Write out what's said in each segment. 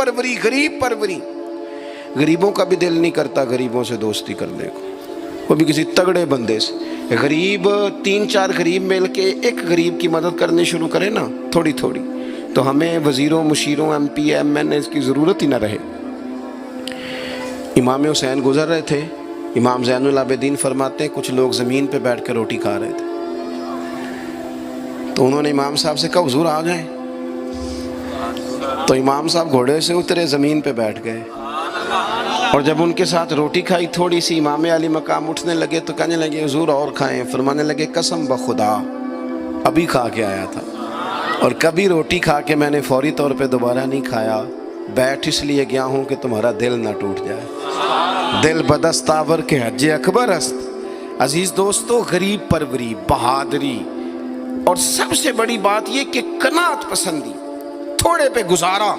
پروری، غریب پروری. غریبوں کا بھی دل نہیں کرتا غریبوں سے دوستی کرنے کو، وہ بھی کسی تگڑے بندے سے. غریب 3-4 غریب مل کے ایک غریب کی مدد کرنے شروع کرے نا تھوڑی تھوڑی، تو ہمیں وزیروں، مشیروں، ایم پی، ایم این اے کی ضرورت ہی نہ رہے. امام حسین گزر رہے تھے. امام زین العابدین فرماتے ہیں کچھ لوگ زمین پہ بیٹھ کے روٹی کھا رہے تھے، تو انہوں نے امام صاحب سے کہا حضور آ جائیں. تو امام صاحب گھوڑے سے اترے، زمین پہ بیٹھ گئے، اور جب ان کے ساتھ روٹی کھائی تھوڑی سی، امام علی مقام اٹھنے لگے تو کہنے لگے حضور اور کھائیں. فرمانے لگے قسم بخدا ابھی کھا کے آیا تھا، اور کبھی روٹی کھا کے میں نے فوری طور پہ دوبارہ نہیں کھایا. بیٹھ اس لیے گیا ہوں کہ تمہارا دل نہ ٹوٹ جائے. دل بدستاور کے حج اکبر است. عزیز دوستو، غریب پروری، بہادری، اور سب سے بڑی بات یہ کہ قناعت پسندی، تھوڑے پہ گزارا.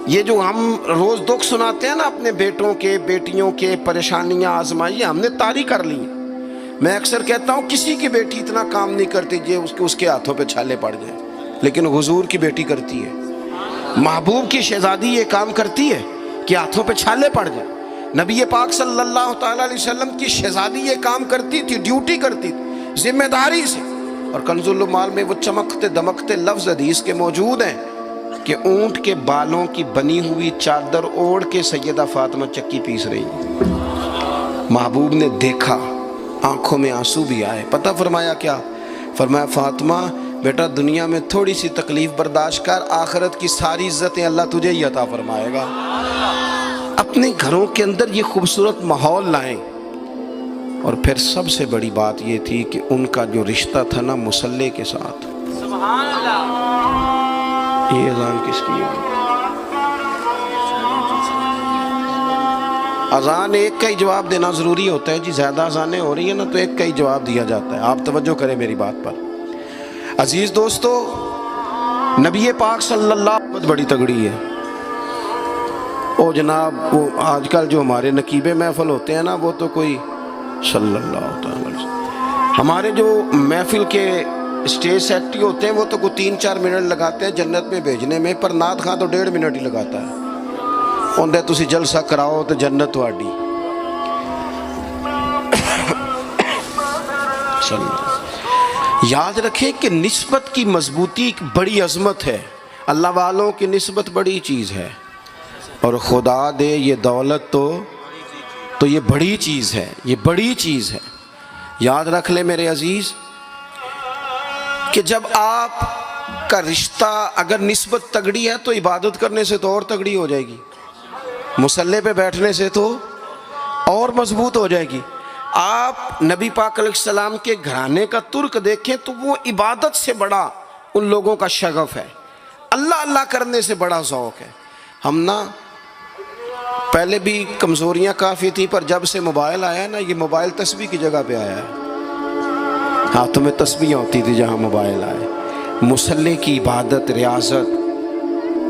یہ جو ہم روز دکھ سناتے ہیں نا اپنے بیٹوں کے، بیٹیوں کے، پریشانیاں، آزمائیاں ہم نے طاری کر لی ہیں. میں اکثر کہتا ہوں کسی کی بیٹی اتنا کام نہیں کرتی اس کے ہاتھوں پہ چھالے پڑ جائیں، لیکن حضور کی بیٹی کرتی ہے. محبوب کی شہزادی یہ کام کرتی ہے کہ ہاتھوں پہ چھالے پڑ جائیں. نبی پاک صلی اللہ تعالیٰ علیہ وسلم کی شہزادی یہ کام کرتی تھی، ڈیوٹی کرتی تھی ذمہ داری سے. اور کنز المال میں وہ چمکتے دمکتے لفظ حدیث کے موجود ہیں کہ اونٹ کے بالوں کی بنی ہوئی چادر اوڑھ کے سیدہ فاطمہ چکی پیس رہی. محبوب نے دیکھا، آنکھوں میں آنسو بھی آئے. پتہ فرمایا کیا؟ فرمایا فاطمہ بیٹا دنیا میں تھوڑی سی تکلیف برداشت کر، آخرت کی ساری عزتیں اللہ تجھے ہی عطا فرمائے گا. اپنے گھروں کے اندر یہ خوبصورت ماحول لائیں. اور پھر سب سے بڑی بات یہ تھی کہ ان کا جو رشتہ تھا نا مصلی کے ساتھ. سبحان اللہ. یہ اذان کس کی ہے؟ اذان ایک کا ہی جواب دینا ضروری ہوتا ہے جی. زیادہ اذانیں ہو رہی ہیں نا تو ایک کا ہی جواب دیا جاتا ہے. آپ توجہ کریں میری بات پر. عزیز دوستو، نبی پاک صلی اللہ بہت بڑی تگڑی ہے. او جناب وہ آج کل جو ہمارے نقیبے محفل ہوتے ہیں نا وہ تو کوئی صلی اللہ علیہ وسلم. ہمارے جو محفل کے اسٹیج سیکٹری ہوتے ہیں وہ تو کوئی 3-4 منٹ لگاتے ہیں جنت میں بھیجنے میں، پر نعت خواں تو 1.5 منٹ ہی لگاتا ہے. اندر تسی جلسہ کراؤ تو جنت تہاڈی. یاد رکھیں کہ نسبت کی مضبوطی ایک بڑی عظمت ہے. اللہ والوں کی نسبت بڑی چیز ہے، اور خدا دے یہ دولت تو یہ بڑی چیز ہے، یہ بڑی چیز ہے. یاد رکھ لے میرے عزیز کہ جب آپ کا رشتہ اگر نسبت تگڑی ہے تو عبادت کرنے سے تو اور تگڑی ہو جائے گی، مصلی پہ بیٹھنے سے تو اور مضبوط ہو جائے گی. آپ نبی پاک علیہ السلام کے گھرانے کا ترک دیکھیں تو وہ عبادت سے بڑا ان لوگوں کا شغف ہے، اللہ اللہ کرنے سے بڑا ذوق ہے. ہم نا پہلے بھی کمزوریاں کافی تھیں، پر جب سے موبائل آیا نا، یہ موبائل تسبیح کی جگہ پہ آیا ہے. ہاتھوں میں تسبیح ہوتی تھی جہاں موبائل آئے. مصلی کی عبادت، ریاضت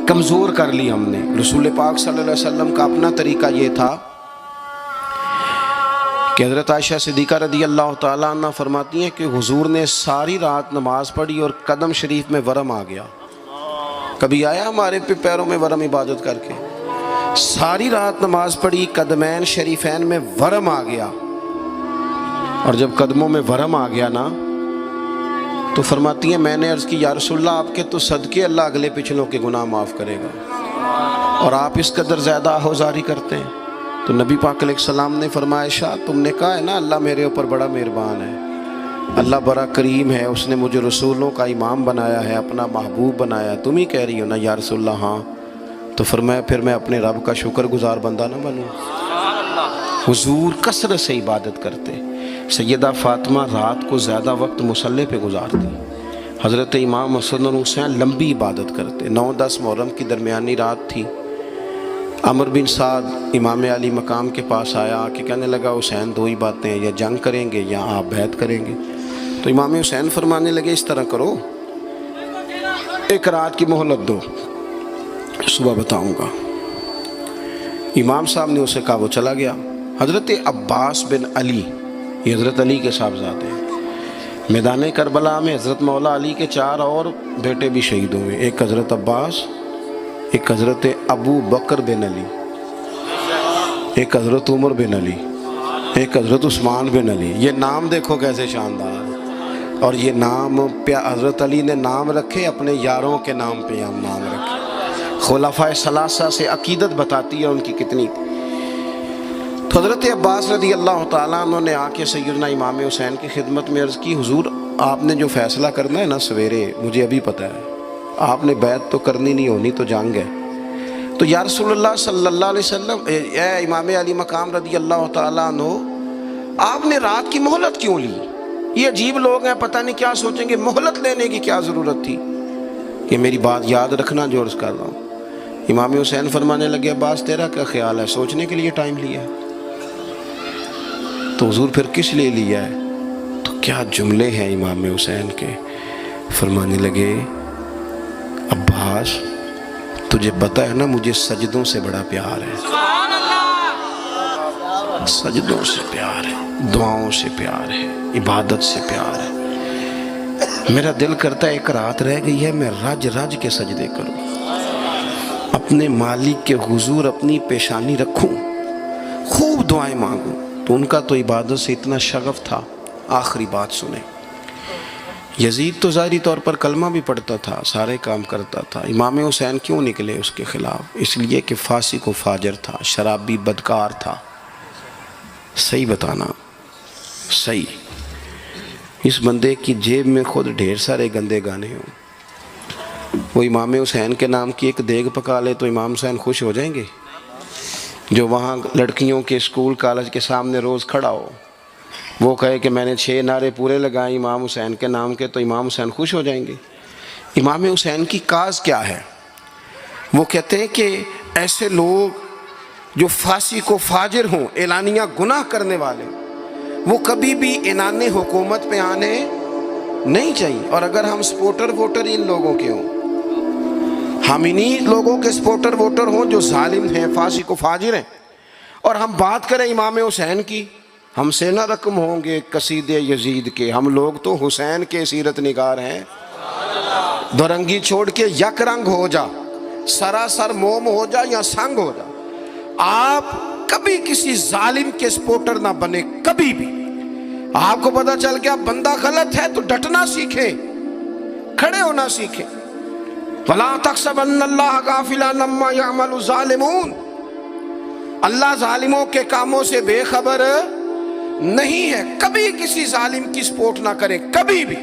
کمزور کر لی ہم نے. رسول پاک صلی اللہ علیہ وسلم کا اپنا طریقہ یہ تھا کہ حضرت عائشہ صدیقہ رضی اللہ تعالیٰ عنہ فرماتی ہیں کہ حضور نے ساری رات نماز پڑھی اور قدم شریف میں ورم آ گیا. کبھی آیا ہمارے پہ پیروں میں ورم عبادت کر کے؟ ساری رات نماز پڑھی، قدمین شریفین میں ورم آ گیا. اور جب قدموں میں ورم آ گیا نا تو فرماتی ہیں میں نے عرض کی یا رسول اللہ آپ کے تو صدقے اللہ اگلے پچھلوں کے گناہ معاف کرے گا، اور آپ اس قدر زیادہ آہوزاری کرتے ہیں. تو نبی پاک علیہ السلام نے فرمایا عائشہ تم نے کہا ہے نا اللہ میرے اوپر بڑا مہربان ہے، اللہ بڑا کریم ہے، اس نے مجھے رسولوں کا امام بنایا ہے، اپنا محبوب بنایا ہے، تم ہی کہہ رہی ہو نا یا رسول اللہ؟ ہاں. تو فرمایا پھر میں اپنے رب کا شکر گزار بندہ نہ بنوں؟ حضور کثرت سے عبادت کرتے. سیدہ فاطمہ رات کو زیادہ وقت مصلی پہ گزارتی. حضرت امام حسن اور حسین لمبی عبادت کرتے. 9-10 محرم کی درمیانی رات تھی. عمر بن سعد امام علی مقام کے پاس آیا کہ کہنے لگا حسین دو ہی باتیں ہیں، یا جنگ کریں گے یا آپ بیعت کریں گے. تو امام حسین فرمانے لگے اس طرح کرو، ایک رات کی مہلت دو، صبح بتاؤں گا. امام صاحب نے اسے کہا، وہ چلا گیا. حضرت عباس بن علی، یہ حضرت علی کے صاحبزادے ہیں. میدان کربلا میں حضرت مولا علی کے 4 اور بیٹے بھی شہید ہوئے. ایک حضرت عباس، ایک حضرت ابو بکر بن علی، ایک حضرت عمر بن علی، ایک حضرت عثمان بن علی. یہ نام دیکھو کیسے شاندار. اور یہ نام حضرت علی نے نام رکھے اپنے یاروں کے نام پہ ہم نام رکھے. خلفائے ثلاثہ سے عقیدت بتاتی ہے ان کی کتنی. تو حضرت عباس رضی اللہ تعالیٰ عنہ نے آ کے سیدنا امام حسین کی خدمت میں عرض کی، حضور آپ نے جو فیصلہ کرنا ہے نا سویرے، مجھے ابھی پتہ ہے، آپ نے بیعت تو کرنی نہیں، ہونی تو جنگ ہے. تو یا رسول اللہ صلی اللہ علیہ وسلم، اے امام علی مقام رضی اللہ تعالیٰ عنہ، آپ نے رات کی مہلت کیوں لی؟ یہ عجیب لوگ ہیں، پتہ نہیں کیا سوچیں گے، مہلت لینے کی کیا ضرورت تھی؟ کہ میری بات یاد رکھنا جو عرض کر رہا ہوں. امام حسین فرمانے لگے، عباس تیرا کیا خیال ہے، سوچنے کے لیے ٹائم لیا ہے تو حضور پھر کس لیے لیا ہے؟ تو کیا جملے ہیں امام حسین کے. فرمانے لگے، عباس تجھے پتا ہے نا مجھے سجدوں سے بڑا پیار ہے، سجدوں سے پیار ہے، دعاؤں سے پیار ہے، عبادت سے پیار ہے. میرا دل کرتا ہے ایک رات رہ گئی ہے میں رج رج کے سجدے کروں، اپنے مالک کے حضور اپنی پیشانی رکھوں، خوب دعائیں مانگوں. تو ان کا تو عبادت سے اتنا شغف تھا. آخری بات سنیں، یزید تو ظاہری طور پر کلمہ بھی پڑھتا تھا، سارے کام کرتا تھا. امام حسین کیوں نکلے اس کے خلاف؟ اس لیے کہ فاسق و فاجر تھا، شرابی بدکار تھا. صحیح بتانا، صحیح. اس بندے کی جیب میں خود ڈھیر سارے گندے گانے ہوں، وہ امام حسین کے نام کی ایک دیگ پکا لے تو امام حسین خوش ہو جائیں گے؟ جو وہاں لڑکیوں کے اسکول کالج کے سامنے روز کھڑا ہو، وہ کہے کہ میں نے 6 نعرے پورے لگائے امام حسین کے نام کے، تو امام حسین خوش ہو جائیں گے؟ امام حسین کی کاز کیا ہے؟ وہ کہتے ہیں کہ ایسے لوگ جو فاسق و فاجر ہوں، اعلانیہ گناہ کرنے والے، وہ کبھی بھی عنان حکومت پہ آنے نہیں چاہیے. اور اگر ہم سپورٹر ووٹر ان لوگوں کے ہوں، ہم انہی لوگوں کے سپورٹر ووٹر ہوں جو ظالم ہیں، فاسق و فاجر ہیں، اور ہم بات کریں امام حسین کی، ہم سے نہ رقم ہوں گے قصید یزید کے. ہم لوگ تو حسین کے سیرت نگار ہیں. دورنگی چھوڑ کے یک رنگ ہو جا، سراسر موم ہو جا یا سنگ ہو جا، آپ کبھی کسی ظالم کے سپورٹر نہ بنے. کبھی بھی آپ کو پتہ چل گیا بندہ غلط ہے تو ڈٹنا سیکھیں، کھڑے ہونا سیکھیں. وَلَا تَحْسَبَنَّ اللَّهَ غَافِلًا عَمَّا يَعْمَلُ الظَّالِمُونَ. اللہ ظالموں کے کاموں سے بے خبر نہیں ہے. کبھی کسی ظالم کی سپورٹ نہ کریں، کبھی بھی.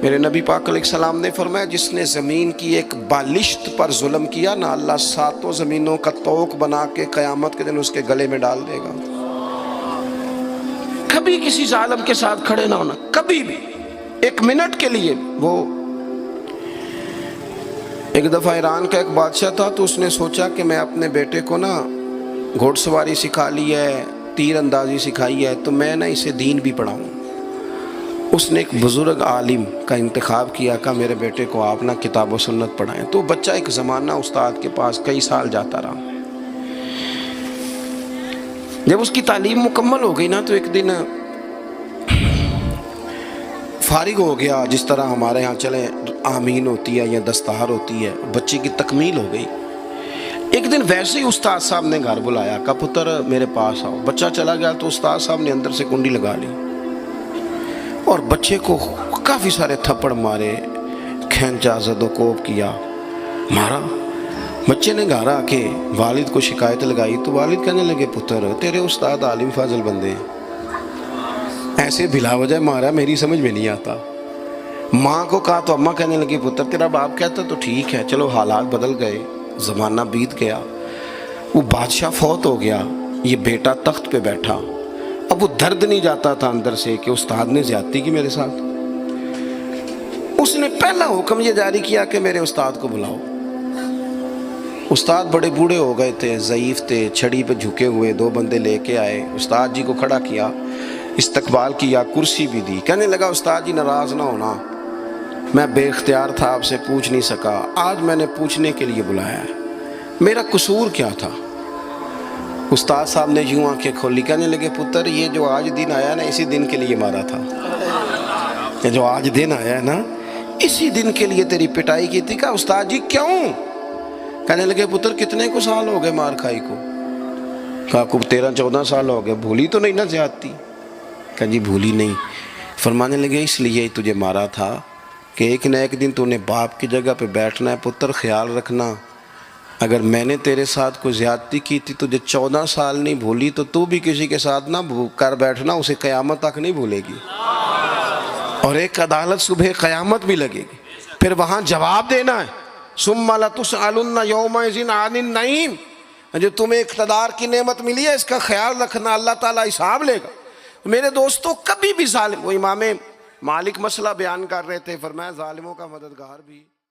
میرے نبی پاک علیہ السلام نے فرمایا، جس نے زمین کی ایک بالشت پر ظلم کیا نا، اللہ 7 زمینوں کا طوق بنا کے قیامت کے دن اس کے گلے میں ڈال دے گا. کبھی کسی ظالم کے ساتھ کھڑے نہ ہونا، کبھی بھی، ایک منٹ کے لیے. وہ ایک دفعہ ایران کا ایک بادشاہ تھا، تو اس نے سوچا کہ میں اپنے بیٹے کو نا گھوڑ سواری سکھا لی ہے، تیر اندازی سکھائی ہے، تو میں نا اسے دین بھی پڑھاؤں. اس نے ایک بزرگ عالم کا انتخاب کیا کہ میرے بیٹے کو آپ نا کتاب و سنت پڑھائیں. تو بچہ ایک زمانہ استاد کے پاس کئی سال جاتا رہا. جب اس کی تعلیم مکمل ہو گئی نا، تو ایک دن فارغ ہو گیا، جس طرح ہمارے ہاں چلیں آمین ہوتی ہے یا دستار ہوتی ہے، بچے کی تکمیل ہو گئی. ایک دن ویسے ہی استاد صاحب نے گھر بلایا، کہا پتر میرے پاس آؤ. بچہ چلا گیا تو استاد صاحب نے اندر سے کنڈی لگا لی اور بچے کو کافی سارے تھپڑ مارے، کھینچا، زد و کوب کیا، مارا. بچے نے گھر آ کے والد کو شکایت لگائی تو والد کہنے لگے، پتر تیرے استاد عالم فاضل بندے ہیں، ایسے بلا وجہ مارا، میری سمجھ میں نہیں آتا. ماں کو کہا تو اماں کہنے لگی، پتر تیرا باپ کہتا تو ٹھیک ہے، چلو حالات بدل گئے، زمانہ بیت گیا، وہ بادشاہ فوت ہو گیا، یہ بیٹا تخت پہ بیٹھا. اب وہ درد نہیں جاتا تھا اندر سے کہ استاد نے زیادتی کی میرے ساتھ. اس نے پہلا حکم یہ جاری کیا کہ میرے استاد کو بلاؤ. استاد بڑے بوڑھے ہو گئے تھے، ضعیف تھے، چھڑی پہ جھکے ہوئے. 2 بندے لے کے آئے، استاد جی کو کھڑا کیا، استقبال کیا، کرسی بھی دی. کہنے لگا، استاد جی ناراض نہ ہونا، میں بے اختیار تھا، آپ سے پوچھ نہیں سکا، آج میں نے پوچھنے کے لیے بلایا ہے، میرا قصور کیا تھا؟ استاد صاحب نے یوں آنکھیں کھولی، کہنے لگے، پتر یہ جو آج دن آیا نا، اسی دن کے لیے مارا تھا. یہ جو آج دن آیا ہے نا، اسی دن کے لیے تیری پٹائی کی تھی. کہا، استاد جی کیوں؟ کہنے لگے پتر کتنے کو سال ہو گئے مار کھائی کو؟ کہا کو 13-14 سال ہو گئے، بھولی تو نہیں نہ زیادتی؟ کہا جی بھولی نہیں۔ فرمانے لگے اس لیے تجھے مارا تھا کہ ایک نہ ایک دن تو نے باپ کی جگہ پہ بیٹھنا ہے، پتر خیال رکھنا اگر میں نے تیرے ساتھ کوئی زیادتی کی تھی تجھے 14 سال نہیں بھولی تو بھی کسی کے ساتھ نہ کر بیٹھنا، اسے قیامت تک نہیں بھولے گی، اور ایک عدالت صبح قیامت بھی لگے گی، پھر وہاں جواب دینا ہے ثم لتسألن یومئذ عن النعیم۔ جو تمہیں اقتدار کی نعمت ملی ہے اس کا خیال رکھنا، اللہ تعالیٰ حساب لے گا۔ میرے دوستو کبھی بھی ظالم، وہ امام مالک مسئلہ بیان کر رہے تھے، فرمایا ظالموں کا مددگار بھی